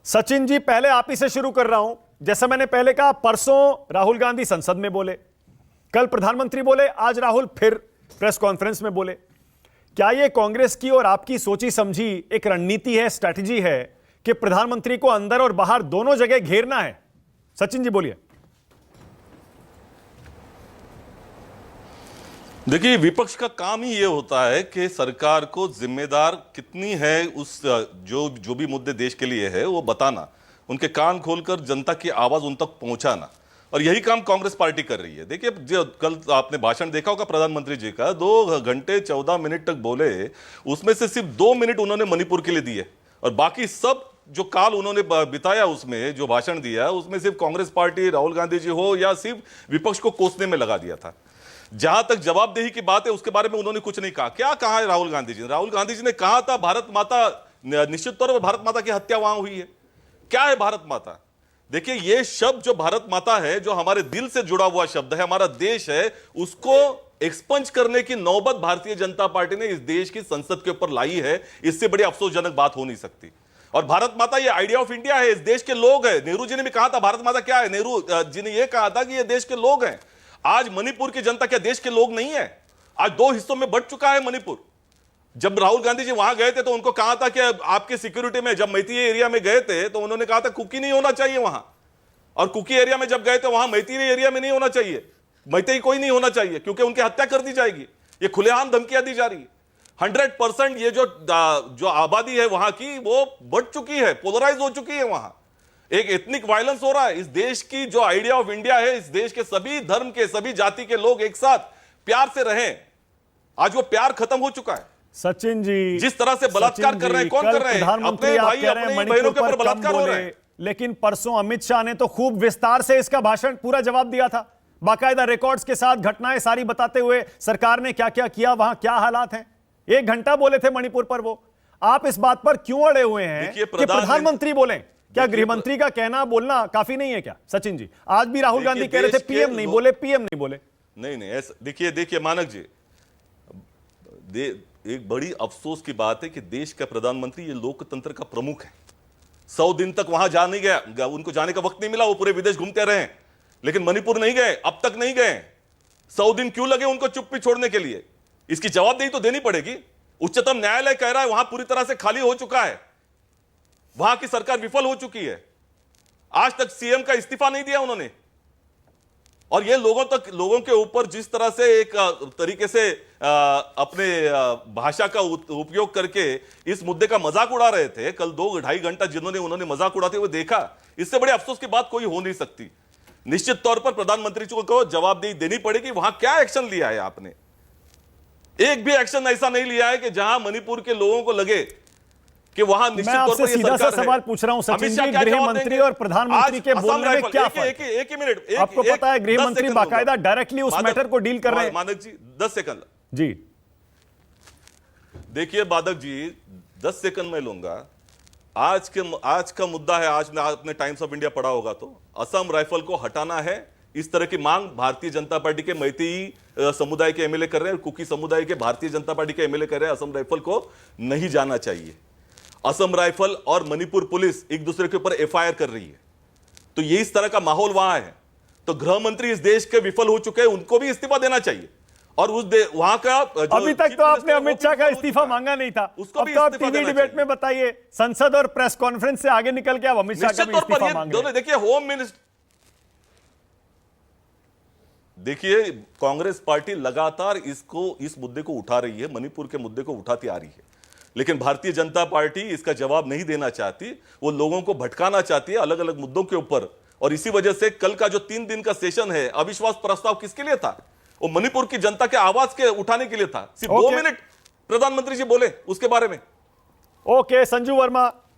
सचिन जी, पहले आप ही से शुरू कर रहा हूं। जैसा मैंने पहले कहा, परसों राहुल गांधी संसद में बोले, कल प्रधानमंत्री बोले, आज राहुल फिर प्रेस कॉन्फ्रेंस में बोले। क्या यह कांग्रेस की और आपकी सोची समझी एक रणनीति है, स्ट्रैटेजी है कि प्रधानमंत्री को अंदर और बाहर दोनों जगह घेरना है? सचिन जी बोलिए। देखिए, विपक्ष का काम ही ये होता है कि सरकार को जिम्मेदार कितनी है उस जो भी मुद्दे देश के लिए है वो बताना, उनके कान खोलकर जनता की आवाज उन तक पहुंचाना, और यही काम कांग्रेस पार्टी कर रही है। देखिए, जो कल आपने भाषण देखा होगा प्रधानमंत्री जी का, 2 घंटे 14 मिनट तक बोले, उसमें से सिर्फ 2 मिनट उन्होंने मणिपुर के लिए दिए, और बाकी सब जो काल उन्होंने बिताया उसमें जो भाषण दिया उसमें सिर्फ कांग्रेस पार्टी, राहुल गांधी जी हो या सिर्फ विपक्ष को कोसने में लगा दिया था। जहां तक जवाबदेही की बात है उसके बारे में उन्होंने कुछ नहीं कहा। क्या कहा है राहुल गांधी जी ने? राहुल गांधी जी ने कहा था भारत माता, निश्चित तौर पर भारत माता की हत्या वहां हुई है। क्या है भारत माता? देखिए, ये शब्द जो भारत माता है, जो हमारे दिल से जुड़ा हुआ शब्द है, हमारा देश है, उसको एक्सपंज करने की नौबत भारतीय जनता पार्टी ने इस देश की संसद के ऊपर लाई है। इससे बड़ी अफसोसजनक बात हो नहीं सकती। और भारत माता ये आइडिया ऑफ इंडिया है, इस देश के लोग हैं। नेहरू जी ने भी कहा था भारत माता क्या है, नेहरू जी ने यह कहा था कि ये देश के लोग हैं। आज मणिपुर की जनता क्या देश के लोग नहीं है? आज 2 हिस्सों में बंट चुका है मणिपुर। जब राहुल गांधी जी वहां गए थे तो उनको कहा था कि आपके सिक्योरिटी में, जब मैती एरिया में गए थे तो उन्होंने कहा था कुकी नहीं होना चाहिए वहां, और कुकी एरिया में जब गए थे वहां मैती एरिया में नहीं होना चाहिए, मैती कोई नहीं होना चाहिए, क्योंकि उनकी हत्या कर दी जाएगी। ये खुलेआम धमकियां दी जा रही है। 100% ये जो आबादी है वहां की, वो बढ़ चुकी है, पोलराइज हो चुकी है। वहां एक एथनिक वायलेंस हो रहा है। इस देश की जो आइडिया ऑफ इंडिया है, इस देश के सभी धर्म के, सभी जाति के लोग एक साथ प्यार से रहें, आज वो प्यार खत्म हो चुका है। सचिन जी, जिस तरह से बलात्कार कर रहे हैं, कौन कर रहे हैं? अपने भाई, अपनी बहनों के ऊपर बलात्कार हो रहे हैं। लेकिन परसों अमित शाह ने तो खूब विस्तार से इसका भाषण, पूरा जवाब दिया था, बाकायदा रिकॉर्ड्स के साथ, घटनाएं सारी बताते हुए सरकार ने क्या क्या किया, वहां क्या हालात हैं। 1 घंटा बोले थे मणिपुर पर वो। आप इस बात पर क्यों अड़े हुए हैं कि प्रधानमंत्री बोले? क्या गृहमंत्री का कहना, बोलना काफी नहीं है क्या? सचिन जी, आज भी राहुल गांधी कह रहे थे पीएम नहीं बोले, पीएम नहीं बोले। नहीं, ऐसा देखिए मानक जी, एक बड़ी अफसोस की बात है कि देश का प्रधानमंत्री ये लोकतंत्र का प्रमुख है। 100 दिन तक वहां जा नहीं गया, उनको जाने का वक्त नहीं मिला, वो पूरे विदेश घूमते रहे, लेकिन मणिपुर नहीं गए, अब तक नहीं गए। 100 दिन क्यों लगे उनको चुप्पी छोड़ने के लिए? इसकी जवाबदेही तो देनी पड़ेगी। उच्चतम न्यायालय कह रहा है वहां पूरी तरह से खाली हो चुका है, वहां की सरकार विफल हो चुकी है। आज तक सीएम का इस्तीफा नहीं दिया उन्होंने, और ये लोगों के ऊपर जिस तरह से एक तरीके से अपने भाषा का उपयोग करके इस मुद्दे का मजाक उड़ा रहे थे, कल 2-2.5 घंटा उन्होंने मजाक उड़ाते हुए देखा। इससे बड़े अफसोस की बात कोई हो नहीं सकती। निश्चित तौर पर प्रधानमंत्री को जवाबदेही देनी पड़ेगी। वहां क्या एक्शन लिया है आपने? एक भी एक्शन ऐसा नहीं लिया है कि जहां मणिपुर के लोगों को लगे कि वहां निश्चित तौर पर सीधा सा सवाल पूछ रहा हूं सचिन जी, गृह मंत्री और प्रधानमंत्री के बोलने में क्या फर्क? एक ही मिनट, आपको पता है गृह मंत्री बाकायदा डायरेक्टली उस मैटर को डील कर रहे हैं। मानक जी 10 सेकंड जी देखिए, बादक जी 10 सेकंड में लूंगा। आज का मुद्दा है, आज आपने टाइम्स ऑफ इंडिया पढ़ा होगा तो असम राइफल को हटाना है, इस तरह की मांग भारतीय जनता पार्टी के मैती समुदाय के एमएलए कर रहे हैं, कुकी समुदाय के भारतीय जनता पार्टी के एमएलए कर रहे हैं। असम राइफल को नहीं जाना चाहिए। असम राइफल और मणिपुर पुलिस एक दूसरे के ऊपर एफआईआर कर रही है, तो ये इस तरह का माहौल वहां है। तो गृह मंत्री इस देश के विफल हो चुके हैं, उनको भी इस्तीफा देना चाहिए। और वहां का अभी तक तो आपने अमित शाह का इस्तीफा मांगा नहीं था, उसको भी आप टीवी डिबेट में बताइए, संसद और प्रेस कॉन्फ्रेंस से आगे निकल के आप अमित शाह का भी इस्तीफा मांग रहे हैं। देखिए, होम मिनिस्टर, देखिए कांग्रेस पार्टी लगातार इस मुद्दे को उठा रही है, मणिपुर के मुद्दे को उठाती आ रही है, लेकिन भारतीय जनता पार्टी इसका जवाब नहीं देना चाहती। वो लोगों को भटकाना चाहती है अलग अलग मुद्दों के ऊपर, और इसी वजह से कल का जो 3 दिन का सेशन है, अविश्वास प्रस्ताव किसके लिए था? वो मणिपुर की जनता के आवाज के उठाने के लिए था। सिर्फ 2 मिनट प्रधानमंत्री जी बोले उसके बारे में। ओके, संजू वर्मा।